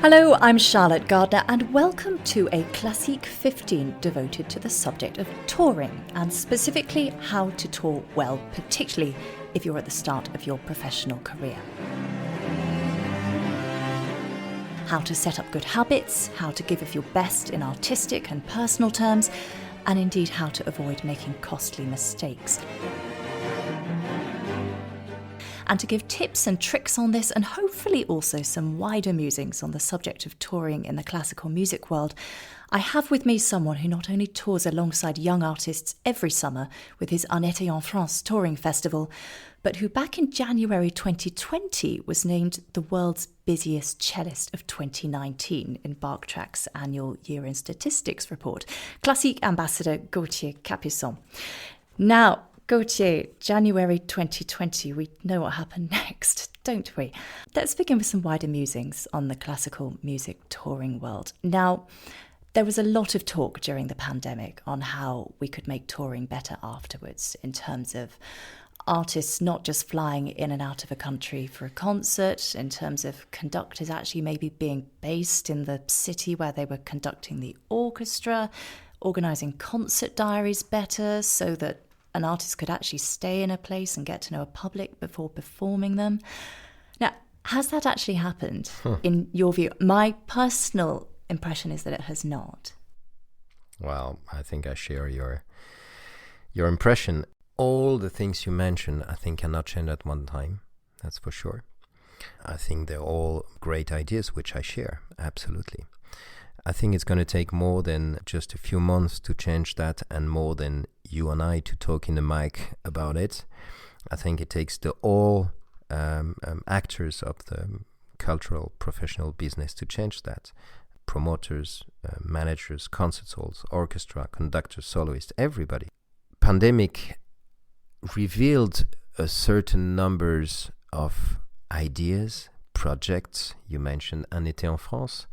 Hello, I'm Charlotte Gardner and welcome to a Classeek 15 devoted to the subject of touring and specifically how to tour well, particularly if you're at the start of your professional career. How to set up good habits, how to give of your best in artistic and personal terms, and indeed how to avoid making costly mistakes. And to give tips and tricks on this, and hopefully also some wider musings on the subject of touring in the classical music world, I have with me someone who not only tours alongside young artists every summer with his Un été en France touring festival, but who back in January 2020 was named the world's busiest cellist of 2019 in Barktrack's annual Year in Statistics report, Classeek ambassador Gautier Capuçon. Now, Gautier, January 2020, we know what happened next, don't we? Let's begin with some wider musings on the classical music touring world. Now, there was a lot of talk during the pandemic on how we could make touring better afterwards in terms of artists not just flying in and out of a country for a concert, in terms of conductors actually maybe being based in the city where they were conducting the orchestra, organising concert diaries better so that an artist could actually stay in a place and get to know a public before performing them. Now, has that actually happened in your view? My personal impression is that it has not. Well, I think I share your impression. All the things you mentioned, I think, cannot change at one time. That's for sure. I think they're all great ideas, which I share, absolutely. I think it's going to take more than just a few months to change that, and more than you and I to talk in the mic about it. I think it takes all actors of the cultural professional business to change that. Promoters, managers, concert halls, orchestra, conductors, soloists, everybody. Pandemic revealed a certain numbers of ideas, projects. You mentioned Un été en France,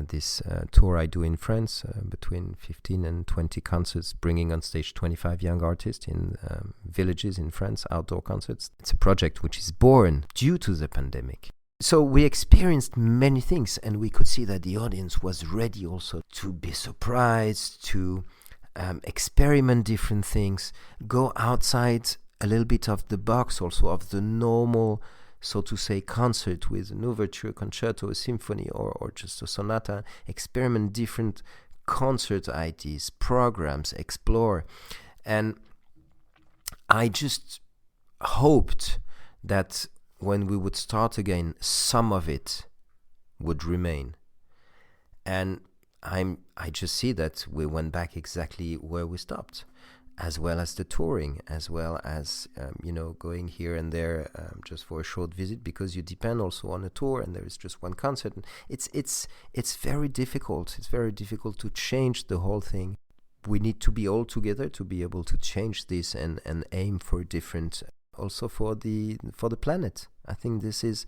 this tour I do in France, between 15 and 20 concerts, bringing on stage 25 young artists in villages in France, outdoor concerts. It's a project which is born due to the pandemic. So we experienced many things, and we could see that the audience was ready also to be surprised, to experiment different things, go outside a little bit of the box also of the normal, so to say, concert with an overture, concerto, a symphony, or just a sonata, experiment different concert ideas, programs, explore. And I just hoped that when we would start again, some of it would remain. And I just see that we went back exactly where we stopped, as well as the touring, as well as going here and there just for a short visit, because you depend also on a tour and there is just one concert. And it's very difficult. It's very difficult to change the whole thing. We need to be all together to be able to change this and aim for different, also for the planet. I think this is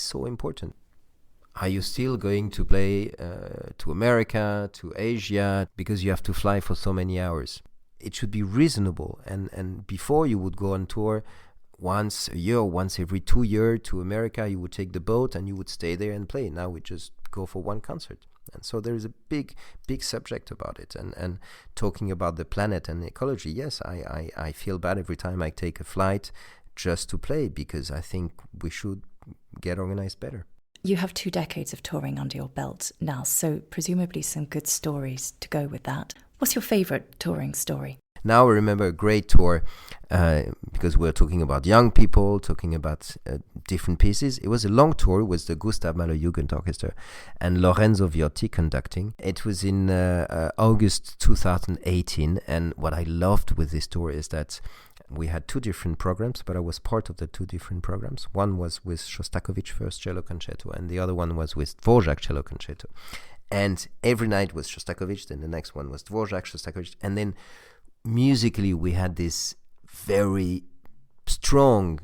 so important. Are you still going to play to America, to Asia, because you have to fly for so many hours? It should be reasonable. And before, you would go on tour once a year, once every 2 years to America. You would take the boat and you would stay there and play. Now we just go for one concert. And so there is a big subject about it. And talking about the planet and ecology, yes, I feel bad every time I take a flight just to play, because I think we should get organized better. You have 2 decades of touring under your belt now, so presumably some good stories to go with that. What's your favourite touring story? Now I remember a great tour, because we're talking about young people, talking about different pieces. It was a long tour with the Gustav Mahler Jugend Orchestra and Lorenzo Viotti conducting. It was in August 2018, and what I loved with this tour is that we had 2 different programs, but I was part of the 2 different programs. One was with Shostakovich First Cello Concerto, and the other one was with Dvorak Cello Concerto. And every night was Shostakovich, then the next one was Dvorak, Shostakovich, and then musically we had this very strong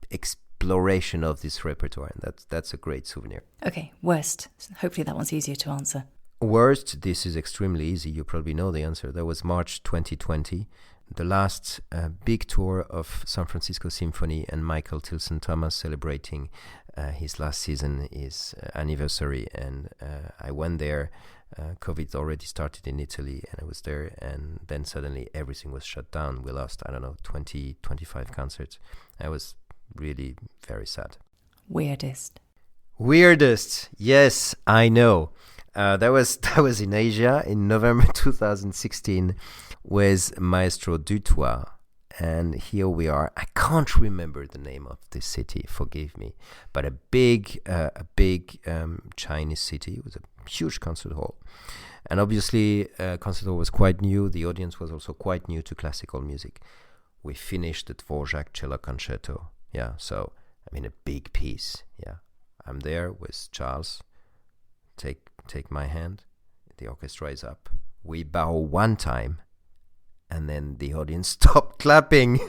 exploration of this repertoire, and that's a great souvenir. Okay, worst. Hopefully that one's easier to answer. Worst, this is extremely easy. You probably know the answer. That was March 2020. the last big tour of San Francisco Symphony and Michael Tilson Thomas celebrating his last season, his anniversary, and I went there. COVID already started in Italy, and I was there, and then suddenly everything was shut down. We lost, 20, 25 concerts. I was really very sad. Weirdest, yes, I know. That was in Asia in November 2016 with Maestro Dutoit, and here we are. I can't remember the name of this city, forgive me, but a big Chinese city with a huge concert hall, and obviously concert hall was quite new. The audience was also quite new to classical music. We finished the Dvorak cello concerto, so a big piece. I'm there with Charles. Take my hand. The orchestra is up. We bow one time, and then the audience stopped clapping.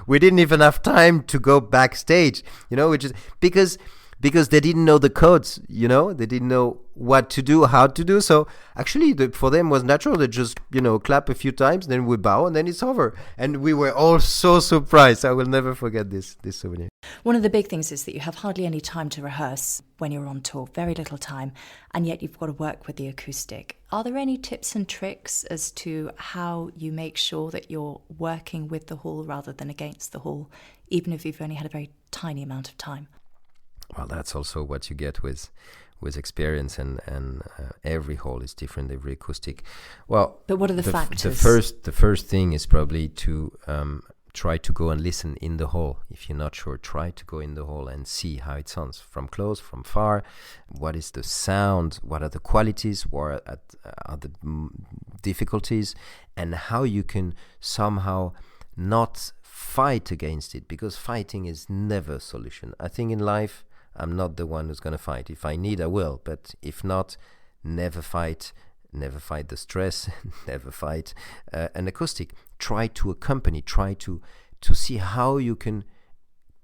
We didn't even have time to go backstage, which is because they didn't know the codes, they didn't know what to do, how to do. So actually for them was natural. They just, clap a few times, then we bow, and then it's over. And we were all so surprised. I will never forget this souvenir. One of the big things is that you have hardly any time to rehearse when you're on tour, very little time, and yet you've got to work with the acoustic. Are there any tips and tricks as to how you make sure that you're working with the hall rather than against the hall, even if you've only had a very tiny amount of time? Well, that's also what you get with experience, and every hall is different, every acoustic. Well, but what are the factors? The first thing is probably to try to go and listen in the hall. If you're not sure, try to go in the hall and see how it sounds from close, from far. What is the sound? What are the qualities? What are the difficulties? And how you can somehow not fight against it, because fighting is never a solution. I think in life, I'm not the one who's going to fight. If I need, I will. But if not, never fight. Never fight the stress. Never fight an acoustic. Try to accompany. Try to see how you can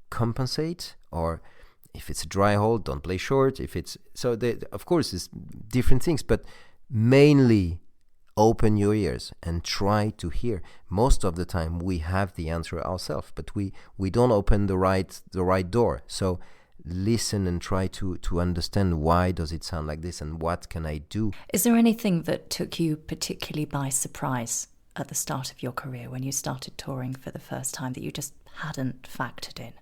compensate. Or if it's a dry hole, don't play short. If it's of course, it's different things. But mainly, open your ears and try to hear. Most of the time, we have the answer ourselves, but we don't open the right door. So listen and try to understand why does it sound like this and what can I do. Is there anything that took you particularly by surprise at the start of your career when you started touring for the first time that you just hadn't factored in?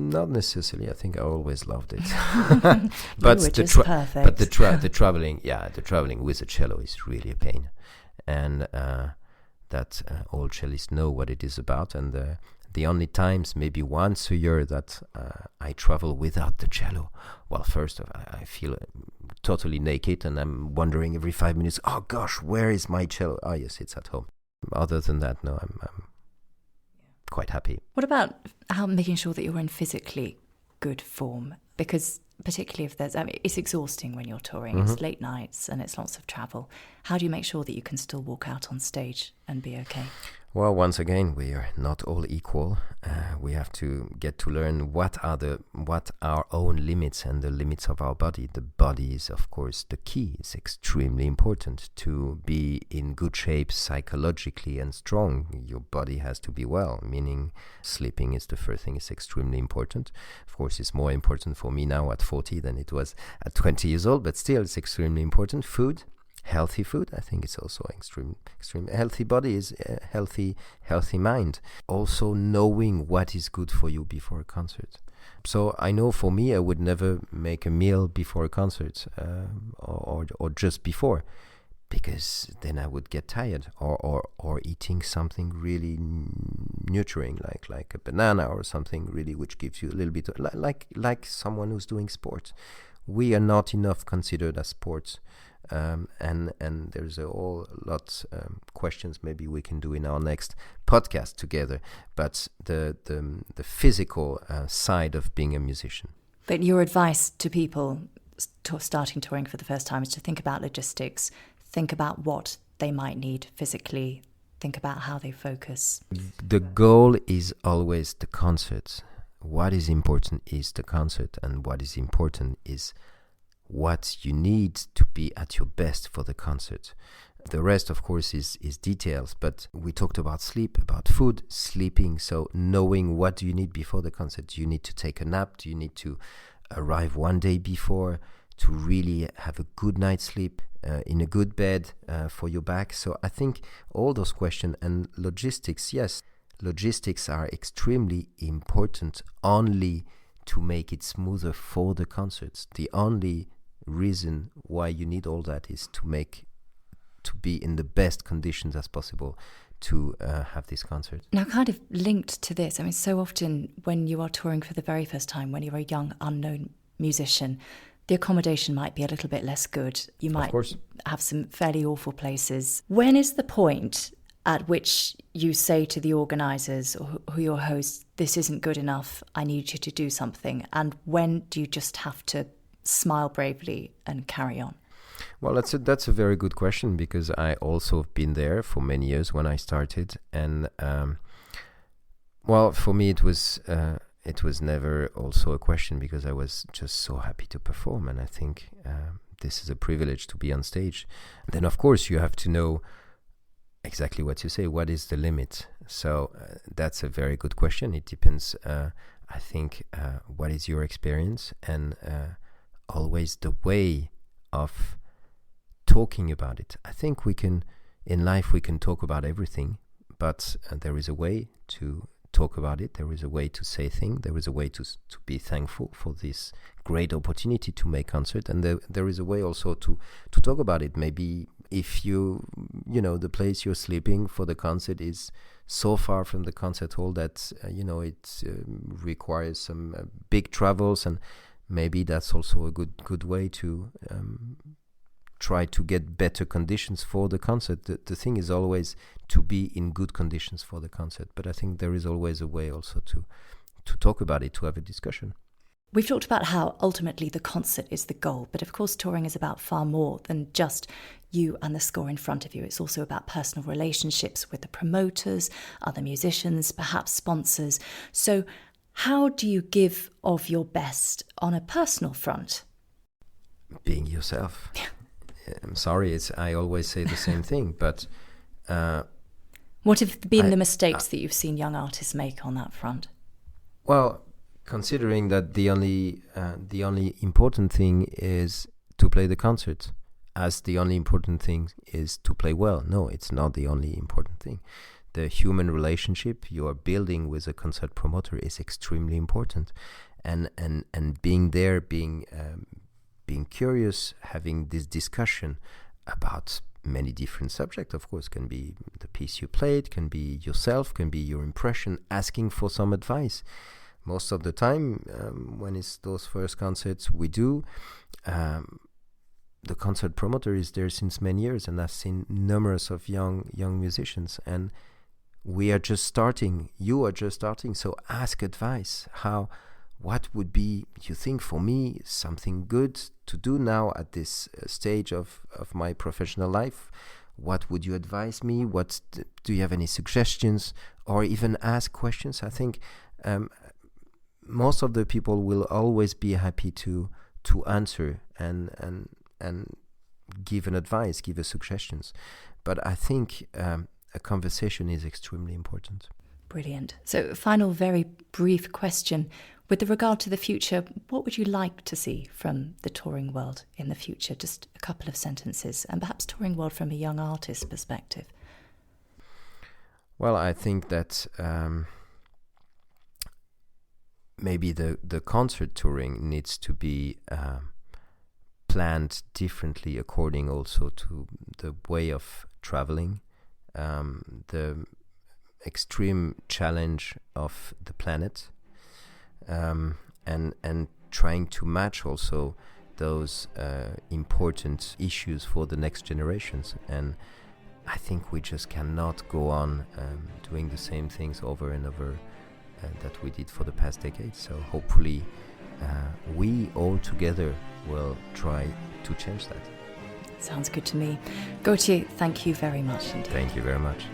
Not necessarily. I think I always loved it. But the traveling with a cello is really a pain, and that all cellists know what it is about. And the only times, maybe once a year, that I travel without the cello. Well, first I feel totally naked, and I'm wondering every 5 minutes, oh gosh, where is my cello? Oh yes, it's at home. Other than that, no, I'm quite happy. What about making sure that you're in physically good form? Because particularly if it's exhausting when you're touring. Mm-hmm. It's late nights and it's lots of travel. How do you make sure that you can still walk out on stage and be okay? Well, once again, we are not all equal. We have to get to learn what are our own limits and the limits of our body. The body is, of course, the key. It's extremely important to be in good shape psychologically and strong. Your body has to be well, meaning sleeping is the first thing. It's extremely important. Of course, it's more important for me now at 40 than it was at 20 years old, but still, it's extremely important. Food. Healthy food, I think it's also extreme. Healthy body is a healthy mind. Also knowing what is good for you before a concert. So I know for me, I would never make a meal before a concert or just before, because then I would get tired. Or eating something really nurturing, like a banana or something really which gives you a little bit like someone who's doing sports. We are not enough considered as sports. And there's a whole lot questions maybe we can do in our next podcast together. But the physical side of being a musician. But your advice to people starting touring for the first time is to think about logistics, think about what they might need physically, think about how they focus. The goal is always the concert. What is important is the concert, and what is important is what you need to be at your best for the concert. The rest, of course, is details. But we talked about sleep, about food, sleeping. So knowing what do you need before the concert. Do you need to take a nap? Do you need to arrive one day before to really have a good night's sleep in a good bed for your back? So I think all those questions and logistics, yes, logistics are extremely important only to make it smoother for the concerts. The only reason why you need all that is to be in the best conditions as possible to have this concert. Now, kind of linked to this, I mean, so often when you are touring for the very first time, when you're a young, unknown musician, the accommodation might be a little bit less good. You might have some fairly awful places. When is the point at which you say to the organisers or who your hosts, this isn't good enough, I need you to do something? And when do you just have to smile bravely and carry on? Well, that's a very good question, because I also have been there for many years when I started, and well, for me it was never also a question, because I was just so happy to perform, and I think this is a privilege to be on stage. And then, of course, you have to know exactly what you say. What is the limit? So that's a very good question. It depends. I think what is your experience, and always the way of talking about it. I think in life we can talk about everything, but there is a way to talk about it. There is a way to say things. There is a way to be thankful for this great opportunity to make concert, and there is a way also to talk about it. Maybe if the place you're sleeping for the concert is so far from the concert hall that it requires some big travels, and maybe that's also a good way to try to get better conditions for the concert. The thing is always to be in good conditions for the concert, but I think there is always a way also to talk about it, to have a discussion. We've talked about how ultimately the concert is the goal, but of course touring is about far more than just you and the score in front of you. It's also about personal relationships with the promoters, other musicians, perhaps sponsors. So how do you give of your best on a personal front? Being yourself. I'm sorry, I always say the same thing, but what have been the mistakes that you've seen young artists make on that front? Well, considering that the only important thing is to play the concert, as the only important thing is to play well. No, it's not the only important thing. The human relationship you are building with a concert promoter is extremely important, and being there, being curious, having this discussion about many different subjects. Of course, can be the piece you played, can be yourself, can be your impression, asking for some advice. Most of the time, when it's those first concerts we do, the concert promoter is there since many years, and I've seen numerous of young musicians, and we are just starting. You are just starting, so ask advice. What would be, you think, for me, something good to do now at this stage of my professional life? What would you advise me? Do you have any suggestions? Or even ask questions. I think most of the people will always be happy to answer and give an advice, give a suggestions. But I think a conversation is extremely important. Brilliant. So final, very brief question. With regard to the future, what would you like to see from the touring world in the future? Just a couple of sentences, and perhaps touring world from a young artist's perspective. Well, I think that maybe the concert touring needs to be planned differently according also to the way of traveling, the extreme challenge of the planet, and trying to match also those important issues for the next generations. And I think we just cannot go on doing the same things over and over that we did for the past decade. So hopefully we all together will try to change that. Sounds good to me. Gautier, thank you very much indeed. Thank you very much.